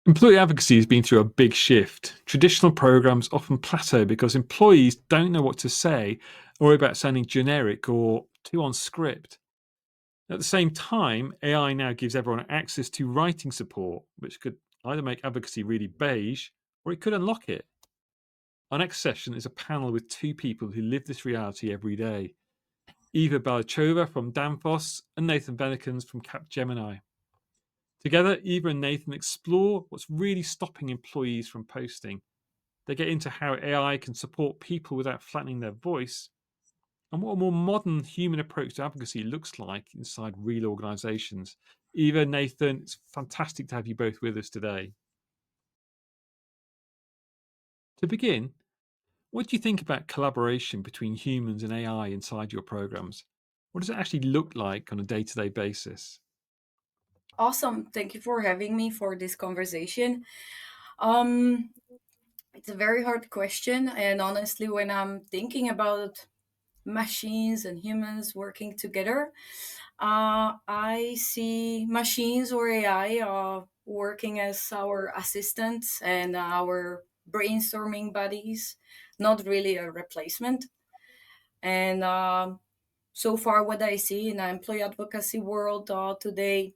Employee advocacy has been through a big shift. Traditional programs often plateau because employees don't know what to say or worry about sounding generic or too on script. At the same time, AI now gives everyone access to writing support, which could either make advocacy really beige or it could unlock it. Our next session is a panel with two people who live this reality every day: Eva Baluchova from Danfoss and Nathan Vennekens from Capgemini. Together, Eva and Nathan explore what's really stopping employees from posting. They get into how AI can support people without flattening their voice, and what a more modern human approach to advocacy looks like inside real organizations. Eva, Nathan, it's fantastic to have you both with us today. To begin, what do you think about collaboration between humans and AI inside your programs? What does it actually look like on a day to day basis? Awesome. Thank you for having me for this conversation. Um, it's a very hard question. And honestly, when I'm thinking about machines and humans working together, I see machines or AI working as our assistants and our brainstorming buddies, not really a replacement. And so far, what I see in the employee advocacy world today,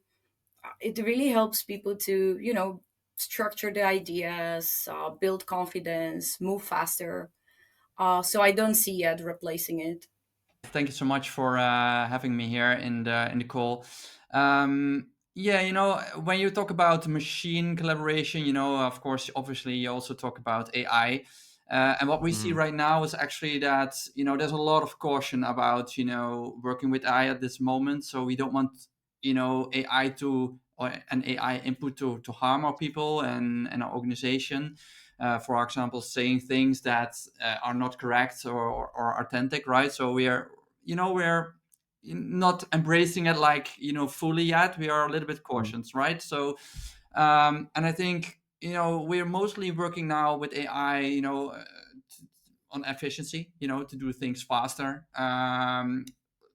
it really helps people to structure the ideas, build confidence, move faster. So I don't see yet replacing it. Thank you so much for having me here in the call. Yeah, when you talk about machine collaboration, of course, obviously, you also talk about AI. And what we see Mm, right now is actually that there's a lot of caution about working with AI at this moment. So we don't want AI to or an AI input to harm our people and our organization. For example, saying things that are not correct or authentic, right? So we're not embracing it like fully yet. We are a little bit mm, cautious, right? So and I think we're mostly working now with AI, on efficiency, to do things faster.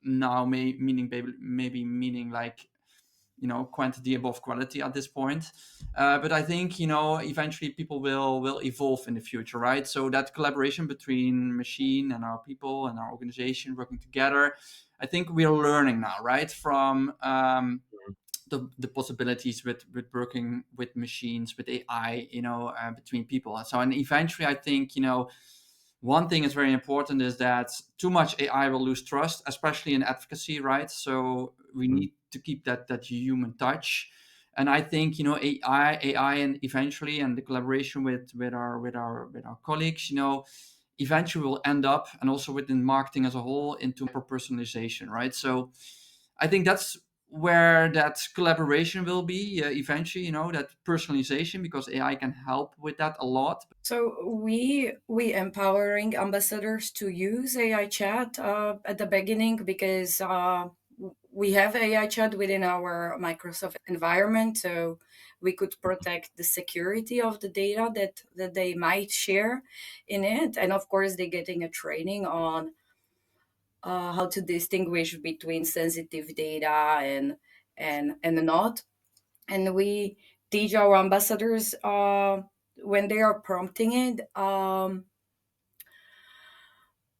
Now meaning maybe meaning like quantity above quality at this point. But I think eventually people will evolve in the future, right? So that collaboration between machine and our people and our organization working together, I think we are learning now, right, from the possibilities with working with machines, with AI, between people. So, and eventually I think one thing is very important is that too much AI will lose trust, especially in advocacy, right? So we mm, need to keep that human touch. And I think AI, and eventually, and the collaboration with our colleagues, eventually will end up, and also within marketing as a whole, into personalization, right? So I think that's where that collaboration will be eventually. That personalization, because AI can help with that a lot. So we empowering ambassadors to use AI chat at the beginning because we have AI chat within our Microsoft environment, so we could protect the security of the data that they might share in it, and of course they're getting a training on how to distinguish between sensitive data and not. And we teach our ambassadors when they are prompting it,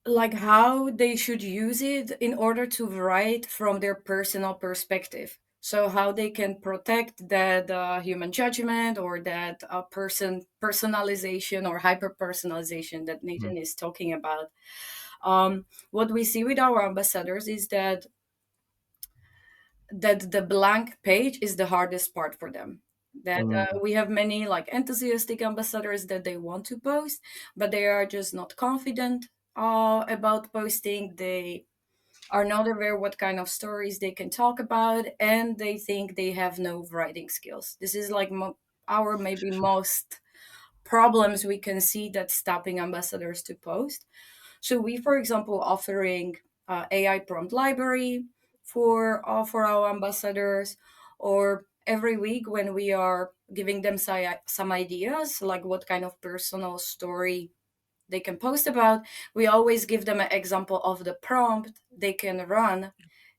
like how they should use it in order to write from their personal perspective. So how they can protect that human judgment or that personalization or hyper personalization that mm, Nathan is talking about. What we see with our ambassadors is that the blank page is the hardest part for them. That mm, we have many like enthusiastic ambassadors that they want to post, but they are just not confident about posting. They are not aware what kind of stories they can talk about, and they think they have no writing skills. This is like our maybe most problems we can see that's stopping ambassadors to post. So we, for example, offering AI prompt library for our ambassadors, or every week when we are giving them some ideas, like what kind of personal story they can post about, we always give them an example of the prompt they can run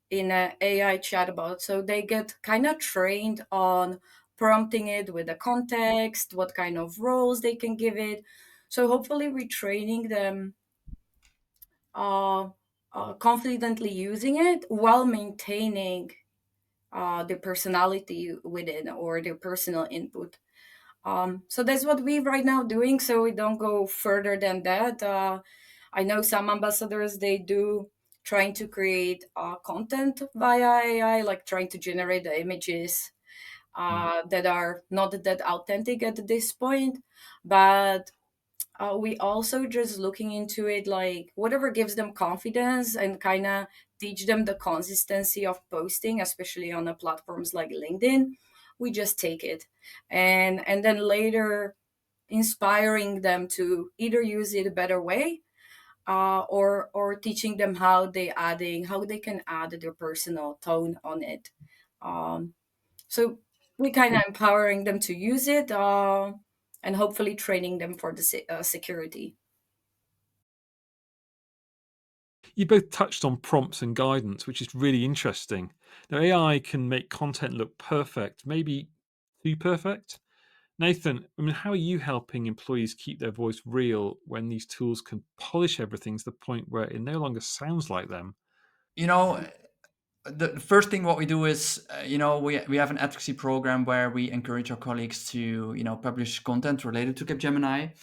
in an AI chatbot. So they get kind of trained on prompting it with the context, what kind of roles they can give it. So hopefully we're training them uh, confidently using it while maintaining their personality within or their personal input. So that's what we right now doing. So we don't go further than that. I know some ambassadors, they do trying to create content via AI, like trying to generate the images that are not that authentic at this point. But we also just looking into it like whatever gives them confidence and kind of teach them the consistency of posting, especially on the platforms like LinkedIn. We just take it, and then later inspiring them to either use it a better way, or teaching them how they can add their personal tone on it. Um, so we kind of empowering them to use it, and hopefully training them for the security. You both touched on prompts and guidance, which is really interesting. Now, AI can make content look perfect, maybe too perfect. Nathan, I mean, how are you helping employees keep their voice real when these tools can polish everything to the point where it no longer sounds like them? You know, the first thing what we do is, we have an advocacy program where we encourage our colleagues to, publish content related to Capgemini.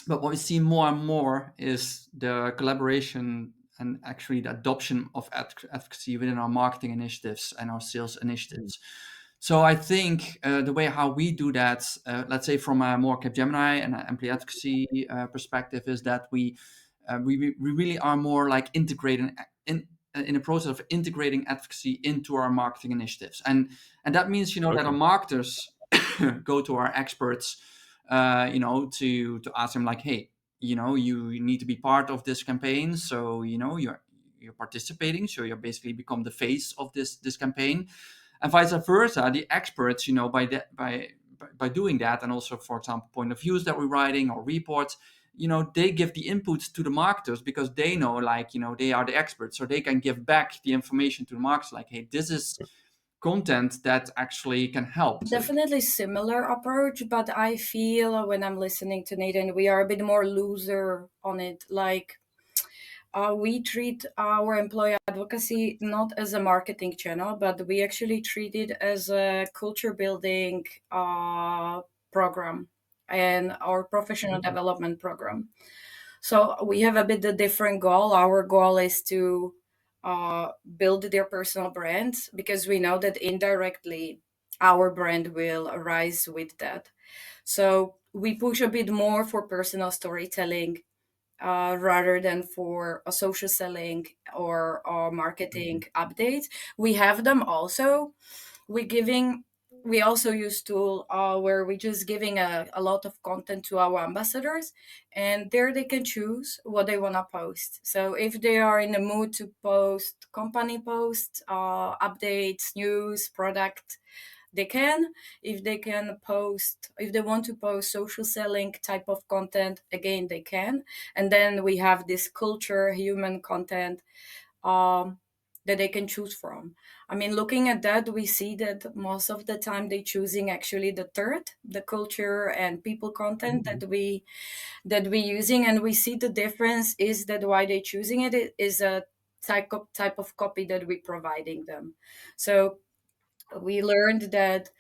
But what we see more and more is the collaboration and actually the adoption of advocacy within our marketing initiatives and our sales Mm. initiatives. So I think the way how we do that, let's say from a more Capgemini and an employee advocacy perspective, is that we really are more like integrating in a process of integrating advocacy into our marketing initiatives, and that means that our Okay. marketers go to our experts, to ask them like, hey, you need to be part of this campaign, so you're participating, so you're basically become the face of this campaign, and vice versa. The experts, by that by doing that, and also, for example, point of views that we're writing or reports, they give the inputs to the marketers because they know, like, they are the experts, so they can give back the information to the marketers, like, hey, this is content that actually can help. So Definitely similar approach, but I feel when I'm listening to Nathan, we are a bit more looser on it. Like, we treat our employee advocacy not as a marketing channel, but we actually treat it as a culture building program and our professional Okay. development program. So we have a bit a different goal. Our goal is to build their personal brands because we know that indirectly our brand will arise with that. So we push a bit more for personal storytelling rather than for a social selling or marketing Mhm. updates. We have them also. We giving we also use tool where we just giving a lot of content to our ambassadors, and there they can choose what they want to post. So if they are in the mood to post company posts, updates, news, product, they can. If they want to post social selling type of content, again they can. And then we have this culture human content, um, that they can choose from. I mean, looking at that, we see that most of the time they choosing actually the third, the culture and people content Mhm. that we using, and we see the difference is that why they choosing it is a type of copy that we providing them. So we learned that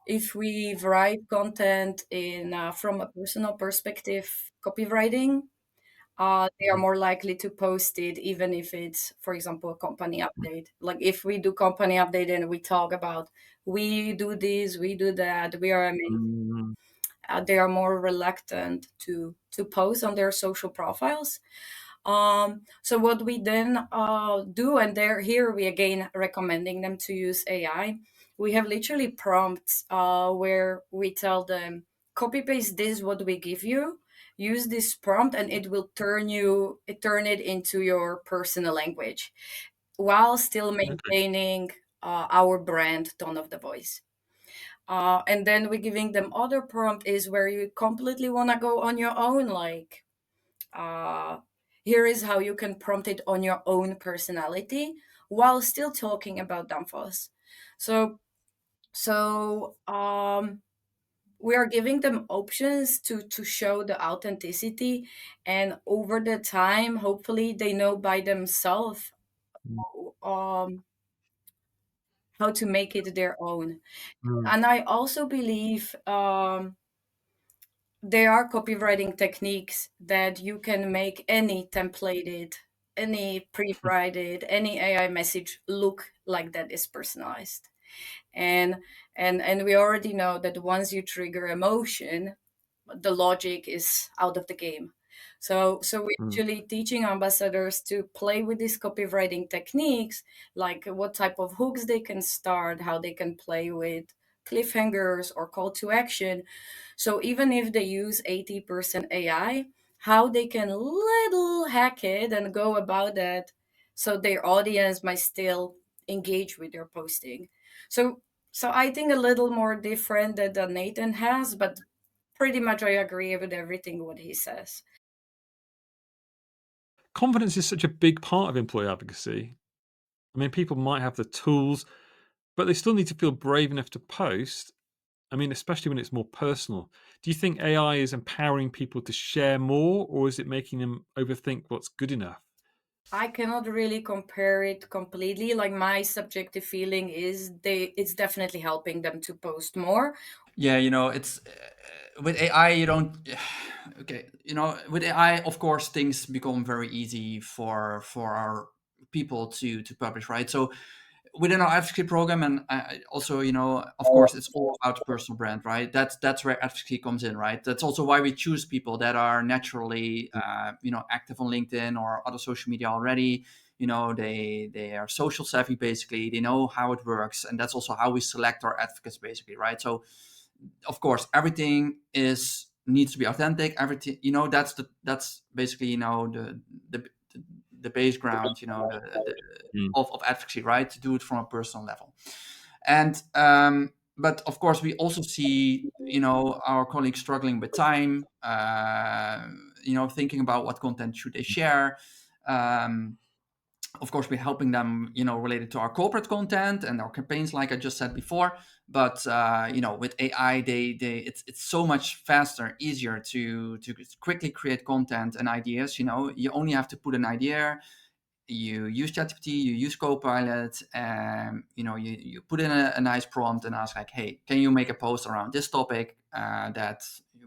if we write content in from a personal perspective, copywriting, they are Mhm. more likely to post it, even if it's, for example, a company update. Like if we do company update and we talk about we do this, we do that, we are amazing. Mm. They are more reluctant to post on their social profiles. So what we then do, and there here we again recommending them to use AI. We have literally prompts where we tell them copy paste this what we give you, use this prompt, and it will turn it into your personal language while still Okay. maintaining our brand tone of the voice. And then we're giving them other prompt is where you completely want to go on your own, like uh, here is how you can prompt it on your own personality while still talking about Danfoss. So So we are giving them options to show the authenticity, and over the time, hopefully, they know by themselves Mm. um, how to make it their own. Mm. And I also believe there are copywriting techniques that you can make any templated, any pre-written, any AI message look like that is personalized. And and we already know that once you trigger emotion, the logic is out of the game. So we're Mm. actually teaching ambassadors to play with these copywriting techniques, like what type of hooks they can start, how they can play with cliffhangers or call to action. So even if they use 80% AI, how they can little hack it and go about that so their audience might still engage with their posting. So I think a little more different than Nathan has, but pretty much I agree with everything what he says. Confidence is such a big part of employee advocacy. I mean, people might have the tools, but they still need to feel brave enough to post. I mean, especially when it's more personal. Do you think AI is empowering people to share more, or is it making them overthink what's good enough? I cannot really compare it completely. Like my subjective feeling is it's definitely helping them to post more. Yeah, it's with AI, you don't. Okay, with AI, of course, things become very easy for our people to publish, right? So within our advocacy program, and also, of course, it's all about personal brand, right? That's where advocacy comes in, right? That's also why we choose people that are naturally active on LinkedIn or other social media already. They are social savvy, basically. They know how it works, and that's also how we select our advocates, basically, right? So of course, everything is needs to be authentic. Everything, that's basically, the the base ground, Mm. of advocacy, right? To do it from a personal level. And but of course, we also see, our colleagues struggling with time, thinking about what content should they share. um, of course, we're helping them, related to our corporate content and our campaigns, like I just said before. But with AI, it's so much faster, easier to quickly create content and ideas. You only have to put an idea. You use ChatGPT, you use Copilot, and you put in a nice prompt and ask, like, hey, can you make a post around this topic, that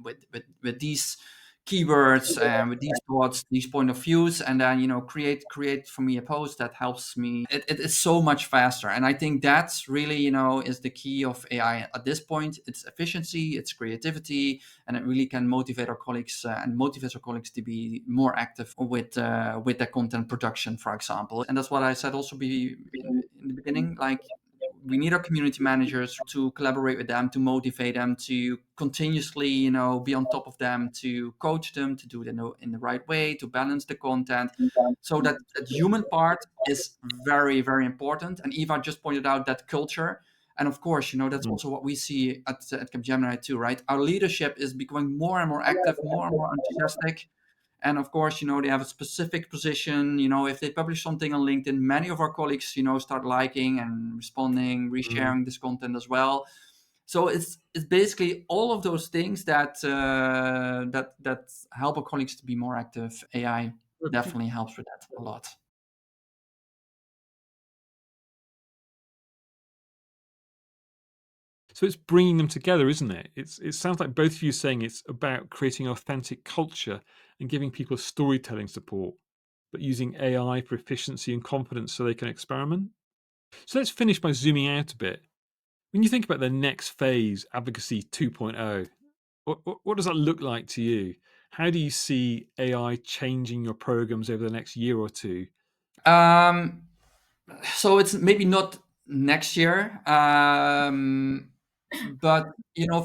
with these keywords and with these thoughts, these point of views, and then create for me a post that helps me. It is so much faster, and I think that's really, is the key of AI at this point. It's efficiency, it's creativity, and it really can motivate our colleagues, and motivates our colleagues to be more active with their content production, for example. And that's what I said also in the beginning. Like, we need our community managers to collaborate with them, to motivate them, to continuously, be on top of them, to coach them, to do it in the right way, to balance the content. So that human part is very, very important. And Eva just pointed out that culture. And of course, that's Mm. also what we see at Capgemini too, right? Our leadership is becoming more and more active, more and more enthusiastic. And of course, they have a specific position. If they publish something on LinkedIn, many of our colleagues, start liking and responding, Mm. resharing this content as well. So it's basically all of those things that help our colleagues to be more active. AI Okay. definitely helps with that a lot. So it's bringing them together, isn't it? It sounds like both of you saying it's about creating authentic culture and giving people storytelling support, but using AI for efficiency and confidence so they can experiment. So let's finish by zooming out a bit. When you think about the next phase, Advocacy 2.0, what does that look like to you? How do you see AI changing your programs over the next year or two? Um, so it's maybe not next year, but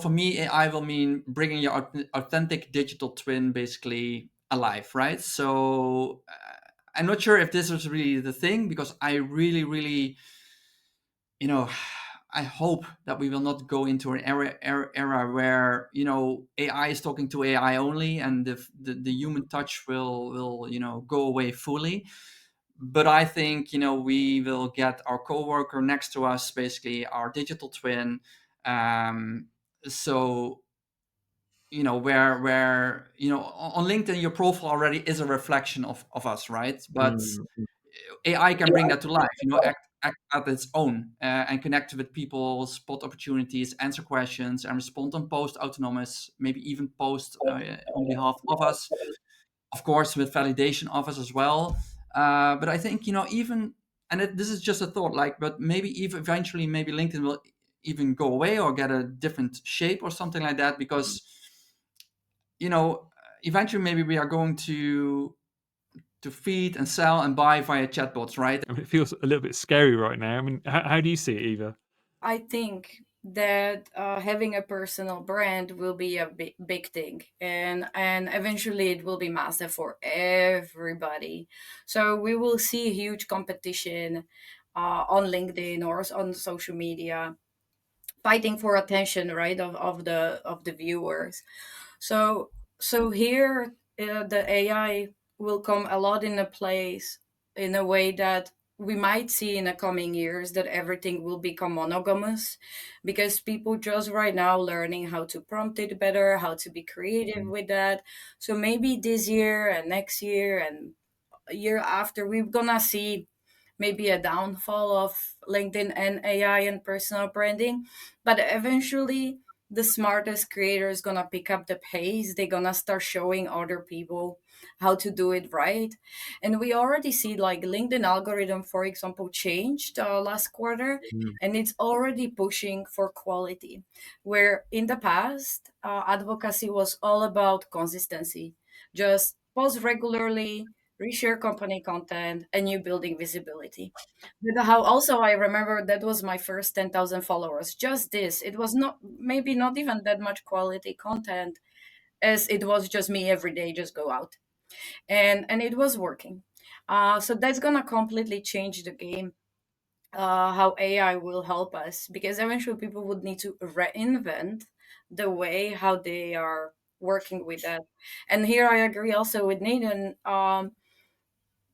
for me, AI will mean bringing your authentic digital twin basically alive, right? So I'm not sure if this is really the thing, because I really, really, you know, I hope that we will not go into an era where AI is talking to AI only, and the human touch will go away fully. but I think we will get our coworker next to us, basically our digital twin. So where on LinkedIn your profile already is a reflection of us, right? But Mm. AI can bring that to life, act at its own, and connect with people, spot opportunities, answer questions, and respond on post autonomous, maybe even post on behalf of us, of course, with validation of us as well. But I think, even, and this is just a thought, like, but maybe even eventually, maybe LinkedIn will even go away or get a different shape or something like that, because, you know, eventually maybe we are going to feed and sell and buy via chatbots, right? I mean, it feels a little bit scary right now. I mean, how do you see it, Eva? I think that having a personal brand will be a big thing, and eventually it will be massive for everybody. So we will see huge competition on LinkedIn or on social media, fighting for attention, right, of the viewers. So here the AI will come a lot in a place in a way that we might see in the coming years that everything will become monogamous, because people just right now learning how to prompt it better, how to be creative Mm. with that. So maybe this year and next year and a year after, we're gonna see maybe a downfall of LinkedIn and AI and personal branding, but eventually the smartest creator is gonna pick up the pace. They're gonna start showing other people how to do it right. And we already see like LinkedIn algorithm, for example, changed last quarter, Mm. and it's already pushing for quality. Where in the past, advocacy was all about consistency, just post regularly, reshare company content, and you building visibility. But how also I remember that was my first 10,000 followers. Just this. It was not maybe not even that much quality content, as it was just me every day just go out. And it was working. So that's gonna completely change the game. How AI will help us, because eventually people would need to reinvent the way how they are working with that. And here I agree also with Nathan.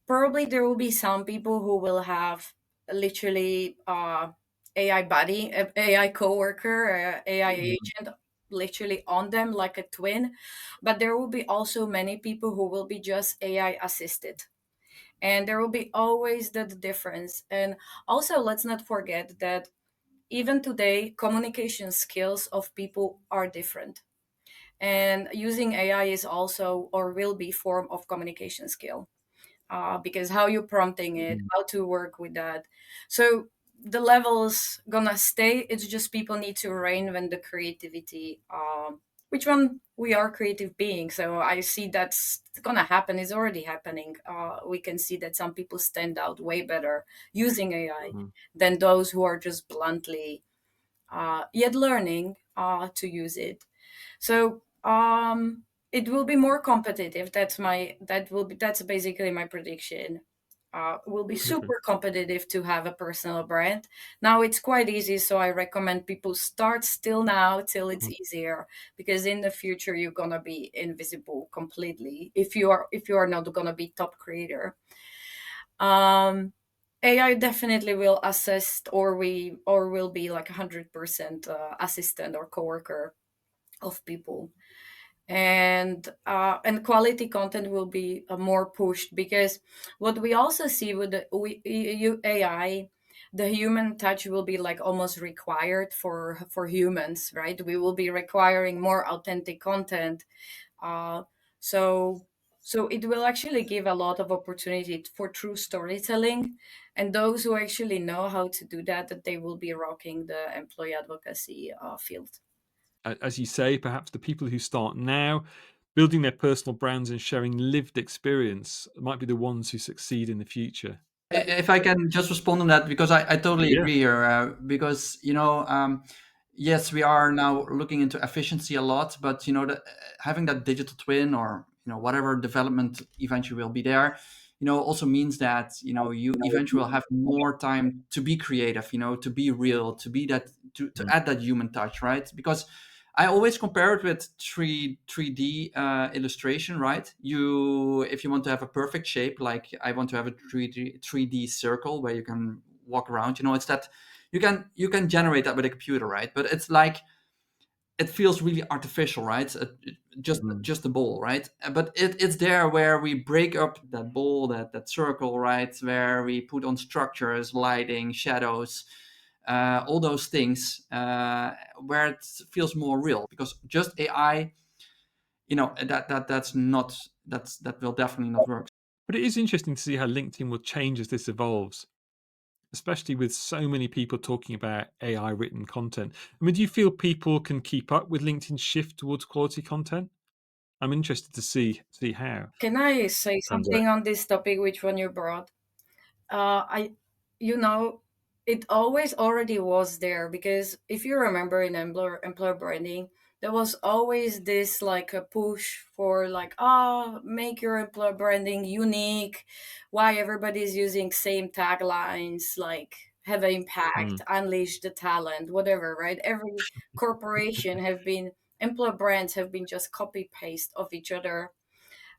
Probably there will be some people who will have literally AI buddy, AI coworker, AI Mm. agent literally on them like a twin, but there will be also many people who will be just AI assisted. And there will be always that difference. And also, let's not forget that even today, communication skills of people are different. And using AI is also or will be form of communication skill, because how you prompting it, Mm. how to work with that. So the levels gonna stay. It's just people need to reinvent the creativity. Which one we are creative beings, so I see that's gonna happen. It's already happening. We can see that some people stand out way better using AI Mm. than those who are just bluntly yet learning to use it. So it will be more competitive. That's basically my prediction. Will be Okay. super competitive to have a personal brand. Now it's quite easy, so I recommend people start still now till it's Mm. easier, because in the future you're gonna be invisible completely if you are not gonna be top creator. Um, AI definitely will assist, or will be like 100% assistant or coworker of people. And quality content will be more pushed, because what we also see with AI, the human touch will be like almost required for humans, right? We will be requiring more authentic content. Uh, so so it will actually give a lot of opportunity for true storytelling, and those who actually know how to do that, that they will be rocking the employee advocacy field. As you say, perhaps the people who start now, building their personal brands and sharing lived experience, might be the ones who succeed in the future. If I can just respond on that, because I totally Yeah. agree here. Because yes, we are now looking into efficiency a lot, but having that digital twin, or whatever development eventually will be there, also means that you eventually will have more time to be creative, to be real, to be that, to Mm. add that human touch, right? Because I always compare it with 3D illustration, right? If you want to have a perfect shape, like I want to have a 3D circle where you can walk around, it's that you can generate that with a computer, right? But it's like it feels really artificial, right? Just Mm. just a ball, right? But it's there where we break up that ball, that circle, right? Where we put on structures, lighting, shadows, all those things, where it feels more real. Because just AI, that will definitely not work. But it is interesting to see how LinkedIn will change as this evolves, especially with so many people talking about AI written content. I mean, do you feel people can keep up with LinkedIn's shift towards quality content? I'm interested to see how. Can I say And something on this topic, which one you brought? I, you know, it always already was there, because if you remember in employer branding, there was always this like a push for like, make your employer branding unique. Why everybody's using same taglines, like have an impact, unleash the talent, whatever, right? Every corporation have been employer brands have been just copy paste of each other,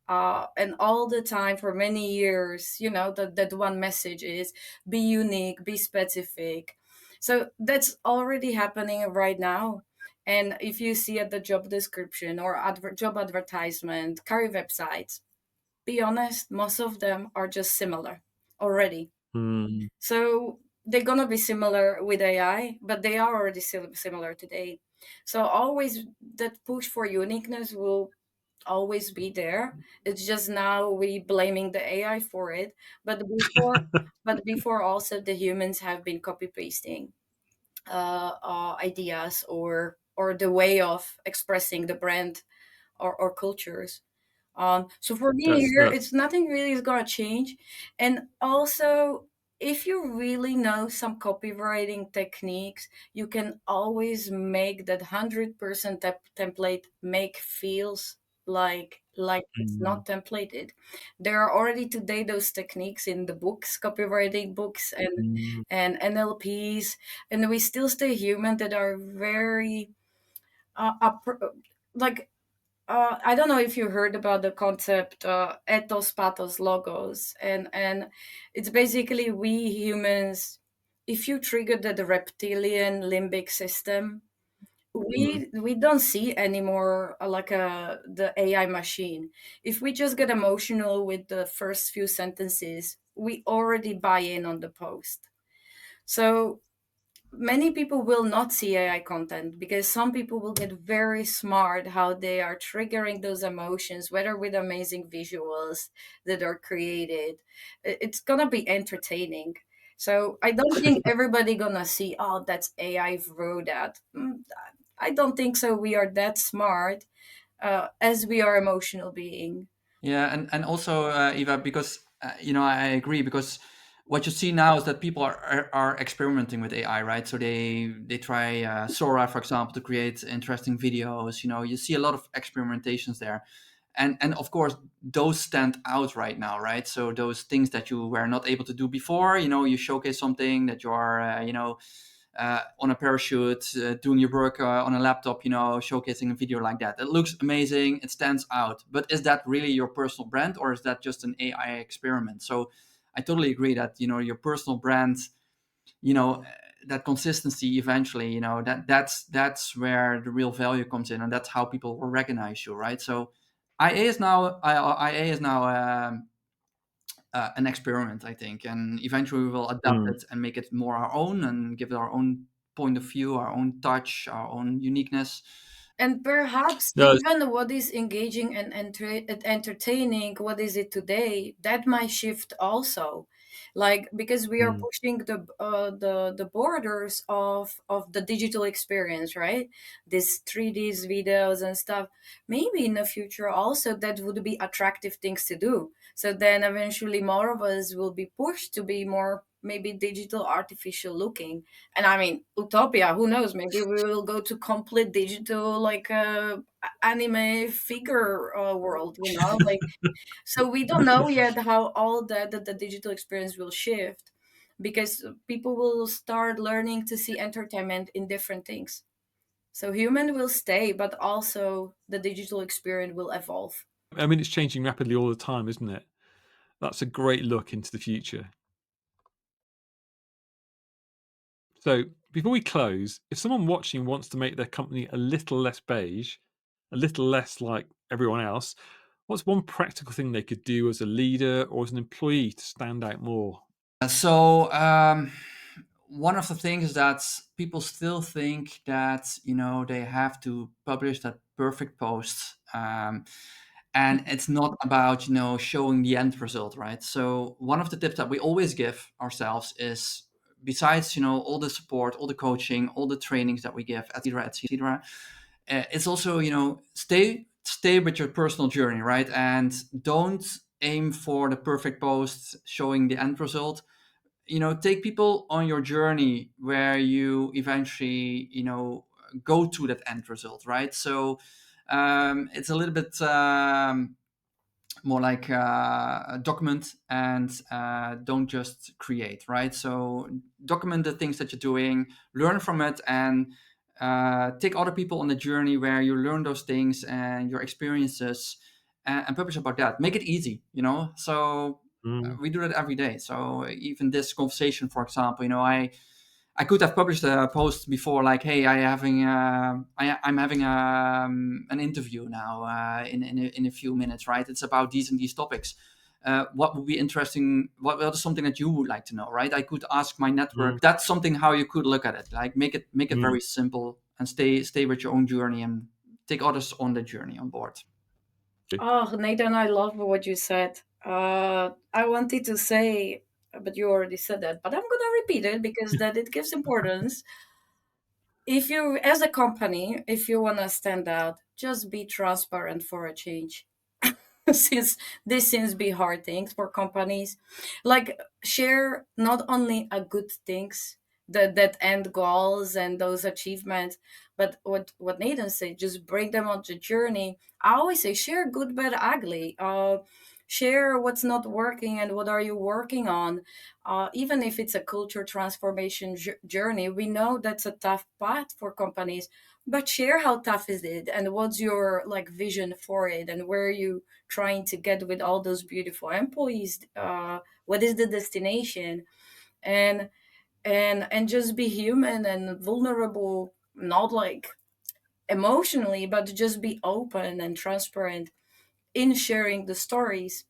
and all the time for many years, that one message is be unique, be specific. So that's already happening right now. And if you see at the job description or job advertisement, career websites, be honest, most of them are just similar already. mm, So they're gonna be similar with AI, but they are already similar today. So always that push for uniqueness will always be there. It's just now we blaming the AI for it. But before also the humans have been copy pasting ideas or the way of expressing the brand or cultures. So for me here, that's it's nothing really is gonna change. And also, if you really know some copywriting techniques, you can always make that 100% template make feels like it's mm, not templated. There are already today those techniques in the books, copywriting books mm, and NLPs, and we still stay human that are very like I don't know if you heard about the concept ethos, pathos, logos, and it's basically we humans. If you trigger the reptilian limbic system, mm, we don't see anymore like the AI machine. If we just get emotional with the first few sentences, we already buy in on the post. So many people will not see AI content because some people will get very smart how they are triggering those emotions, whether with amazing visuals that are created. It's gonna be entertaining. So I don't think everybody gonna see, oh, that's AI wrote that. I don't think so. We are that smart as we are emotional being. Yeah, and also Eva, because I agree, because what you see now is that people are experimenting with AI, right? So they try Sora, for example, to create interesting videos. You see a lot of experimentations there, and of course those stand out right now, right? So those things that you were not able to do before, you showcase something that you are, on a parachute, doing your work on a laptop, showcasing a video like that. It looks amazing. It stands out. But is that really your personal brand, or is that just an AI experiment? So I totally agree that, your personal brand, you know, that consistency eventually, that's where the real value comes in, and that's how people will recognize you, right? So IA is now an experiment, I think, and eventually we will adapt mm. it and make it more our own and give it our own point of view, our own touch, our own uniqueness. And perhaps No, even what is engaging and entertaining, what is it today, that might shift also. Like because we are mm, pushing the borders of the digital experience, right? These 3Ds videos and stuff. Maybe in the future also that would be attractive things to do. So then eventually more of us will be pushed to be more maybe digital artificial looking. And I mean, utopia, who knows? Maybe we will go to complete digital, like anime figure world, Like, so we don't know yet how all that the digital experience will shift, because people will start learning to see entertainment in different things. So human will stay, but also the digital experience will evolve. I mean, it's changing rapidly all the time, isn't it? That's a great look into the future. So, before we close, if someone watching wants to make their company a little less beige, a little less like everyone else, what's one practical thing they could do as a leader or as an employee to stand out more? So one of the things is that people still think that they have to publish that perfect post, and it's not about showing the end result, right? So one of the tips that we always give ourselves is, besides all the support, all the coaching, all the trainings that we give, etc., it's also stay with your personal journey, right? And don't aim for the perfect post showing the end result. Take people on your journey where you eventually go to that end result, right? So it's a little bit more like document, and don't just create, right? So document the things that you're doing, learn from it, and take other people on the journey where you learn those things and your experiences, and publish about that. Make it easy, so Mm, we do that every day. So even this conversation, for example, I could have published a post before, like, "Hey, I'm having an interview now in a few minutes, right? It's about these and these topics. What would be interesting? What is something that you would like to know, right? I could ask my mm, network. That's something how you could look at it. Like, make it mm. very simple, and stay with your own journey, and take others on the journey on board. Oh, Nathan, I love what you said. I wanted to say, but you already said that, but I'm going to repeat it because that it gives importance. If you, as a company, if you want to stand out, just be transparent for a change. Since this seems to be hard things for companies, like share not only a good things, that end goals and those achievements, but what Nathan said, just bring them on the journey. I always say share good, bad, ugly. Share what's not working and what are you working on. Even if it's a culture transformation journey, we know that's a tough path for companies, but share how tough is it and what's your like vision for it and where you trying to get with all those beautiful employees. What is the destination? And and and just be human and vulnerable, not like emotionally, but just be open and transparent in sharing the stories.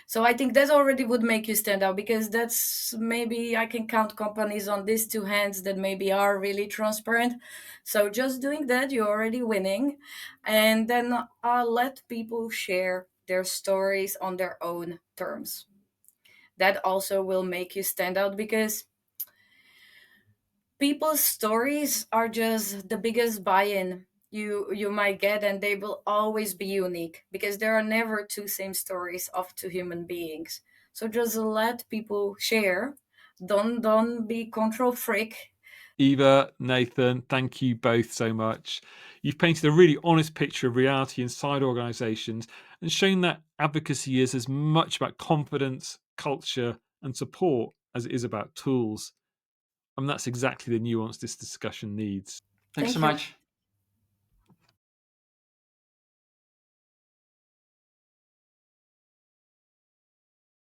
So I think that already would make you stand out, because that's, maybe I can count companies on these two hands that maybe are really transparent. So just doing that, you're already winning. And then let people share their stories on their own terms. That also will make you stand out, because people's stories are just the biggest buy-in you might get, and they will always be unique because there are never two same stories of two human beings. So just let people share. Don't be control freak. Eva, Nathan, thank you both so much. You've painted a really honest picture of reality inside organizations and shown that advocacy is as much about confidence, culture, and support as it is about tools. And that's exactly the nuance this discussion needs. Thanks so Thank you. much.